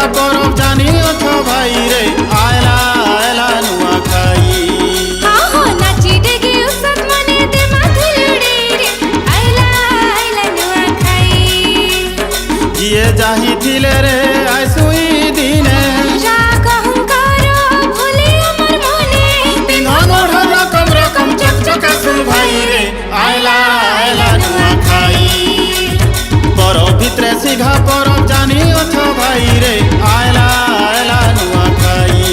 सिघा परब जानी अथ भाई रे आयला आयला नुआ खाई नाची डेगे उसत मने दे माथुलुड़े रे आयला आयला नुआ खाई जिए जाही थिले रे आइसुई दिने जा कहूं करो भूले अमर मने पिंधन ओढ़ रकम रकम चकचकासु भाई रे आयला आयला नुआ खाई परब भितरे सिघा परब जानी अथ भाई रे आयला आयला नुआ खाई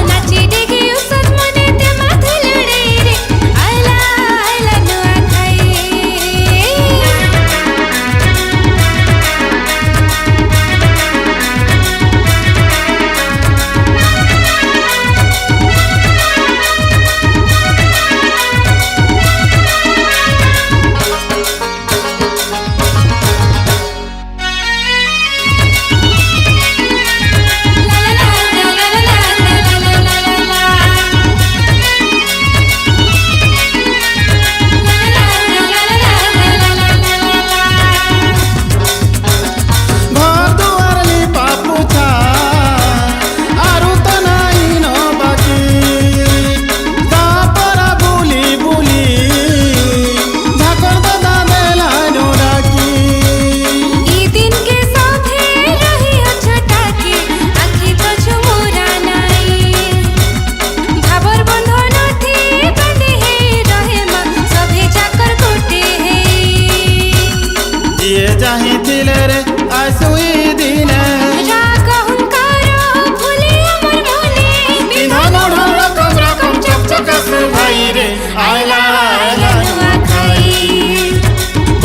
नाची डेगे उसत मने दे माथुलुड़े रे आयला आयला नुआ जाही थिले रे आइसुई दिने जा कहूं करो भूले अमर मने पिंधन ओढ़ रकम रकम चकचकासु भाई रे आयला आयला नुआ खाई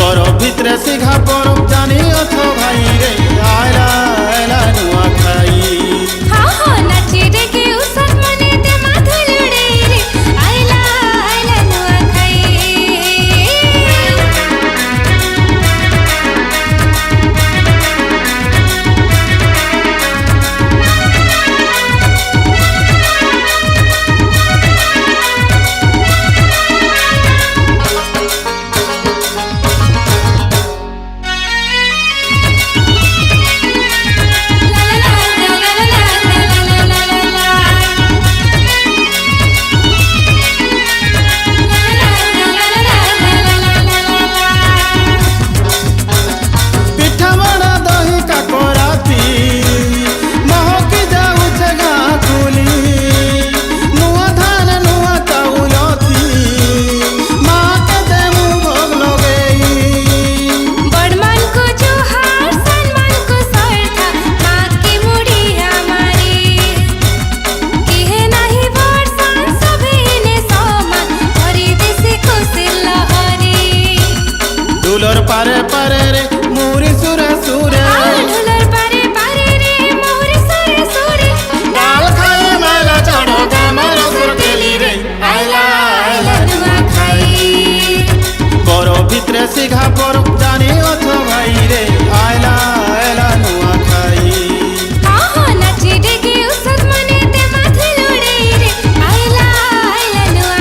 परब भितरे सिघा परब जानी अथ भाई रे आयला आयला नुआ खाई नाची डेगे उसत मने दे माथुलुड़े रे आयला आयला नुआ पिठा बड़ा दही काकोराती महकी जाउछे गाकुली नुआ धान नुआ चाउलती माँ के देमु भोग लगेई बड़मान को जोहार सन्मान को सरथा माँ की मुड़ी हमारी किहे नहीं वर्षान सभी ने सोमा हरी देसी खुशिल लहरी डुलर पारे पारे रे मुरी सुरे सुरे ढोलर पारे पारे रे मोहरी सुरे सुरे डाल खाए माला चढ़ो गामर सुर केली रे आयला आयला नुआ खाई परब भितरे सिघा परब जानी अथ भाई रे आयला आयला नुआ खाई नाची डेगे उसत मने दे माथुलुड़े रे आयला आयला नुआ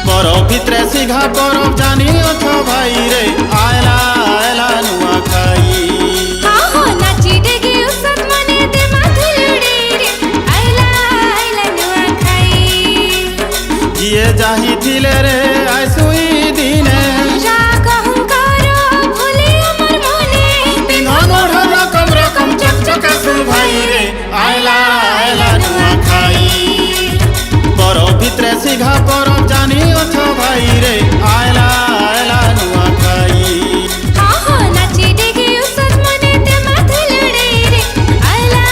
परब भितरे सिघा परब जानी अथ भाई रे आयला आयला नुआ खाई नाची डेगे उसत मने दे माथुलुड़े रे आयला आयला नुआ खाई जिए जाही थिले रे आइसुई दिने जा कहूं करो भूले अमर मने पिंधन ओढ़ रकम रकम चकचकासु भाई रे आयला आयला नुआ खाई परब भितरे सिघा परब जानी अथ भाई रे आयला आयला नुआ खाई नाची डेगे उसत मने दे माथुलुड़े रे आयला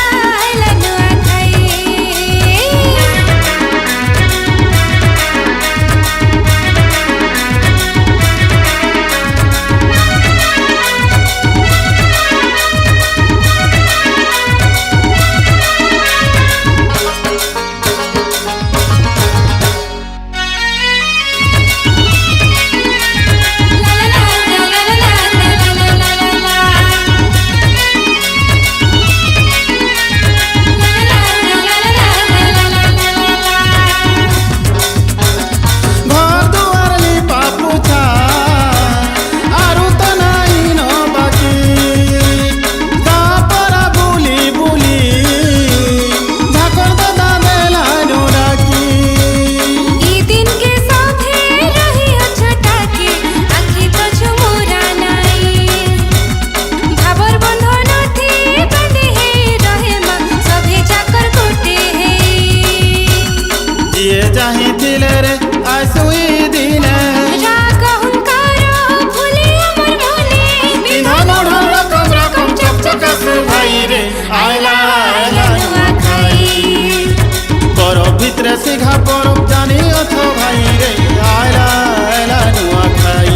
ভিতরে সিঘা পরব জানি অথ ভাই রে আয়লা আয়লা নুয়া খাই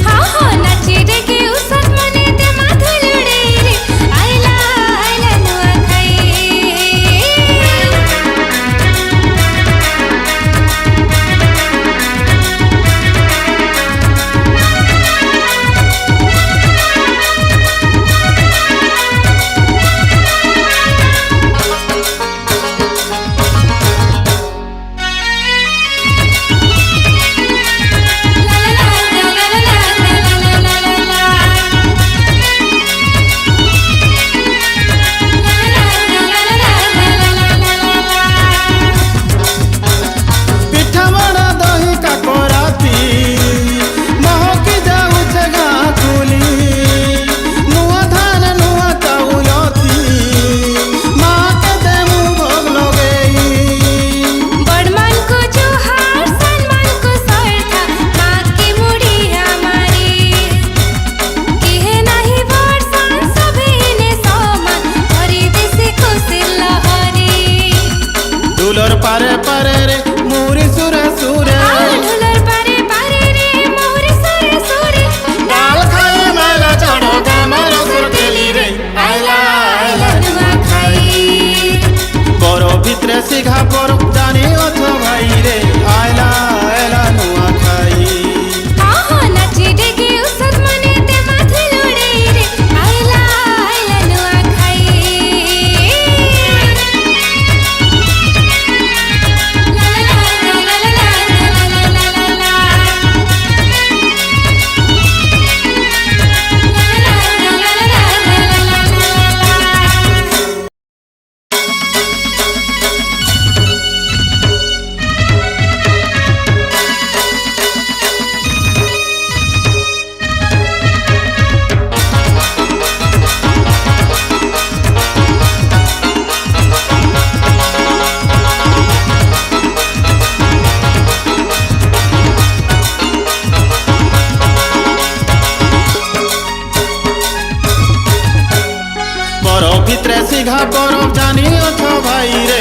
हाँ हाँ नाची डेगे उसत मने ते माथे लुड़े रे आइला आइला नुआ खाई পিঠা বড়া দহি কাকরাতি মহকি যাউছে গাঁ কুলি নুয়া ধান নুয়া চাউলতি মাকে দেমু ভোগ লগেই बड़मान को जोहार सन्मान को सरथा माँ की मुड़ी हमारी किहे नहीं बरसान सभी ने समान हरी देसी खुशी लहरी দুলর পারে পারে রে মুরি সুরে সুরে ढोलर पारे पारे रे मोहरी सुरे सुरे ডাল খাই মেলা চড়ো গামার সুর গেলি রে আয়লা আয়লা नुआ खाई বড় ভিতরে সিঘা পরব জানি অথ ভাই রে আয়লা আয়লা নুয়া খাই हाँ हाँ नाची डेगे उसत मने ते माथे लुड़े रे आइला आइला नुआ खाई ला ला ला ला ला ला ला ला ला ला ला বড় ভিতরে সিঘা পরব জানি অথ ভাই রে